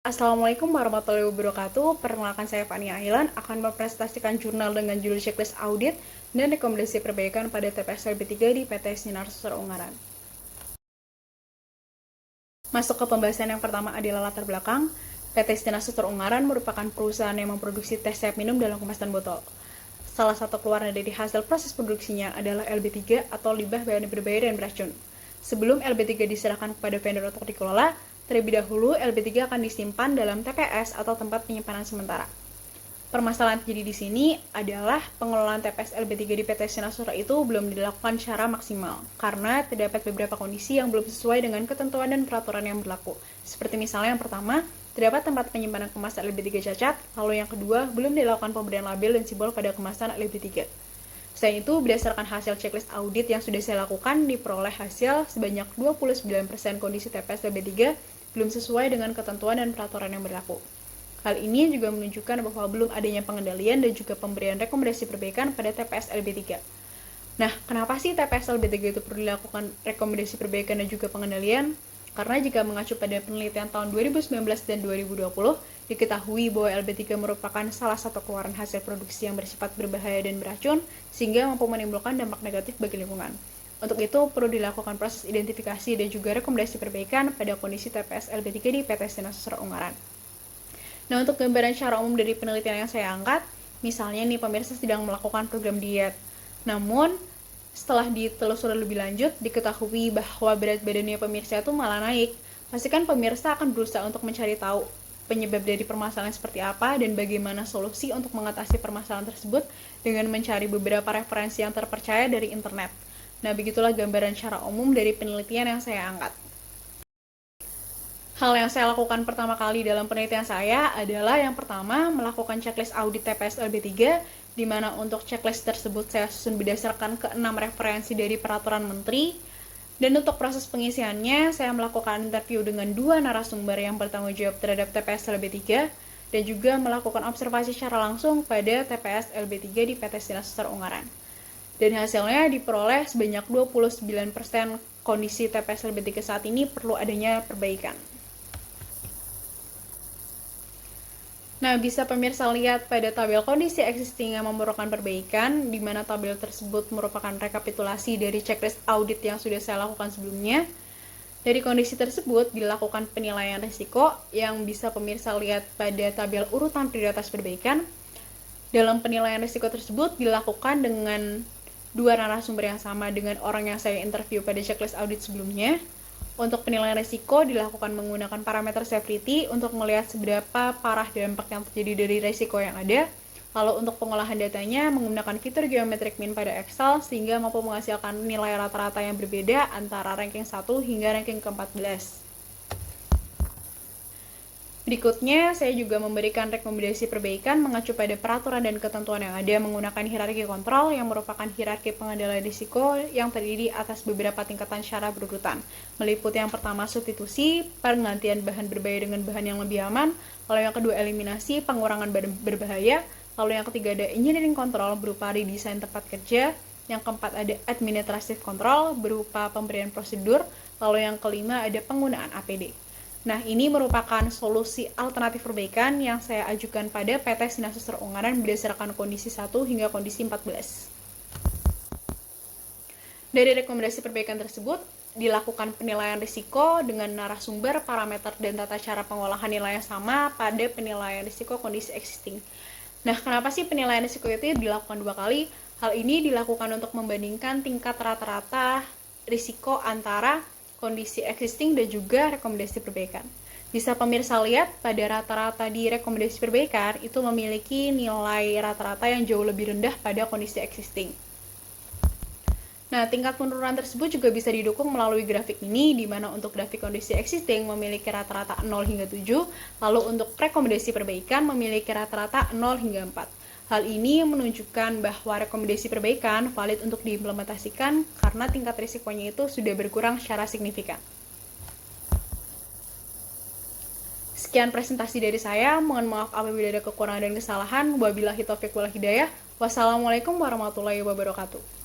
Assalamualaikum warahmatullahi wabarakatuh. Perkenalkan, saya Fania Ahlan akan mempresentasikan jurnal dengan judul checklist audit dan rekomendasi perbaikan pada TPS LB3 di PT Sinar Susur Ungaran. Masuk ke pembahasan yang pertama adalah latar belakang. PT Sinar Susur Ungaran merupakan perusahaan yang memproduksi tes siap minum dalam kemasan botol. Salah satu keluaran dari hasil proses produksinya adalah LB3 atau limbah bahan berbahaya dan beracun. Sebelum LB3 diserahkan kepada vendor untuk dikelola, terlebih dahulu LB3 akan disimpan dalam TPS atau tempat penyimpanan sementara. Permasalahan terjadi di sini adalah pengelolaan TPS LB3 di PT Sinar Susur itu belum dilakukan secara maksimal karena terdapat beberapa kondisi yang belum sesuai dengan ketentuan dan peraturan yang berlaku. Seperti misalnya yang pertama, terdapat tempat penyimpanan kemasan LB3 cacat, lalu yang kedua, belum dilakukan pemberian label dan simbol pada kemasan LB3. Selain itu, berdasarkan hasil checklist audit yang sudah saya lakukan, diperoleh hasil sebanyak 29% kondisi TPS LB3 belum sesuai dengan ketentuan dan peraturan yang berlaku. Hal ini juga menunjukkan bahwa belum adanya pengendalian dan juga pemberian rekomendasi perbaikan pada TPS LB3. Nah, kenapa sih TPS LB3 itu perlu dilakukan rekomendasi perbaikan dan juga pengendalian? Karena jika mengacu pada penelitian tahun 2019 dan 2020, diketahui bahwa LB3 merupakan salah satu keluaran hasil produksi yang bersifat berbahaya dan beracun, sehingga mampu menimbulkan dampak negatif bagi lingkungan. Untuk itu, perlu dilakukan proses identifikasi dan juga rekomendasi perbaikan pada kondisi TPS LB3 di PT Sinar Susur Ungaran. Nah, untuk gambaran secara umum dari penelitian yang saya angkat, misalnya nih pemirsa sedang melakukan program diet. Namun, setelah ditelusuri lebih lanjut, diketahui bahwa berat badannya pemirsa itu malah naik. Pastikan pemirsa akan berusaha untuk mencari tahu penyebab dari permasalahan seperti apa dan bagaimana solusi untuk mengatasi permasalahan tersebut dengan mencari beberapa referensi yang terpercaya dari internet. Nah, begitulah gambaran secara umum dari penelitian yang saya angkat. Hal yang saya lakukan pertama kali dalam penelitian saya adalah yang pertama melakukan checklist audit TPS LB3, di mana untuk checklist tersebut saya susun berdasarkan ke 6 referensi dari peraturan menteri. Dan untuk proses pengisiannya, saya melakukan interview dengan 2 narasumber yang bertanggung jawab terhadap TPS LB3 dan juga melakukan observasi secara langsung pada TPS LB3 di PT Sinar Susur Ungaran. Dan hasilnya diperoleh sebanyak 29% kondisi TPS LB3 saat ini perlu adanya perbaikan. Nah, bisa pemirsa lihat pada tabel kondisi existing yang memerlukan perbaikan, di mana tabel tersebut merupakan rekapitulasi dari checklist audit yang sudah saya lakukan sebelumnya. Dari kondisi tersebut, dilakukan penilaian risiko yang bisa pemirsa lihat pada tabel urutan prioritas perbaikan. Dalam penilaian risiko tersebut dilakukan dengan 2 narasumber yang sama dengan orang yang saya interview pada checklist audit sebelumnya. Untuk penilaian risiko dilakukan menggunakan parameter severity untuk melihat seberapa parah dampak yang terjadi dari risiko yang ada. Lalu untuk pengolahan datanya menggunakan fitur geometric mean pada Excel sehingga mampu menghasilkan nilai rata-rata yang berbeda antara ranking 1 hingga ranking ke-14. Berikutnya, saya juga memberikan rekomendasi perbaikan mengacu pada peraturan dan ketentuan yang ada menggunakan hierarki kontrol yang merupakan hierarki pengendalian risiko yang terdiri atas beberapa tingkatan secara berurutan. Meliputi yang pertama substitusi, penggantian bahan berbahaya dengan bahan yang lebih aman, lalu yang kedua eliminasi, pengurangan bahan berbahaya, lalu yang ketiga ada engineering control berupa redesign tempat kerja, yang keempat ada administrative control berupa pemberian prosedur, lalu yang kelima ada penggunaan APD. Nah, ini merupakan solusi alternatif perbaikan yang saya ajukan pada PT Sinar Susur Ungaran berdasarkan kondisi 1 hingga kondisi 14. Dari rekomendasi perbaikan tersebut, dilakukan penilaian risiko dengan narasumber, parameter, dan tata cara pengolahan nilai yang sama pada penilaian risiko kondisi existing. Nah, kenapa sih penilaian risiko itu dilakukan 2 kali? Hal ini dilakukan untuk membandingkan tingkat rata-rata risiko antara kondisi existing dan juga rekomendasi perbaikan. Bisa pemirsa lihat pada rata-rata di rekomendasi perbaikan itu memiliki nilai rata-rata yang jauh lebih rendah pada kondisi existing. Nah, tingkat penurunan tersebut juga bisa didukung melalui grafik ini, di mana untuk grafik kondisi existing memiliki rata-rata 0 hingga 7, lalu untuk rekomendasi perbaikan memiliki rata-rata 0 hingga 4. Hal ini menunjukkan bahwa rekomendasi perbaikan valid untuk diimplementasikan karena tingkat risikonya itu sudah berkurang secara signifikan. Sekian presentasi dari saya, mohon maaf apabila ada kekurangan dan kesalahan. Wabillahi taufiq wal hidayah. Wassalamualaikum warahmatullahi wabarakatuh.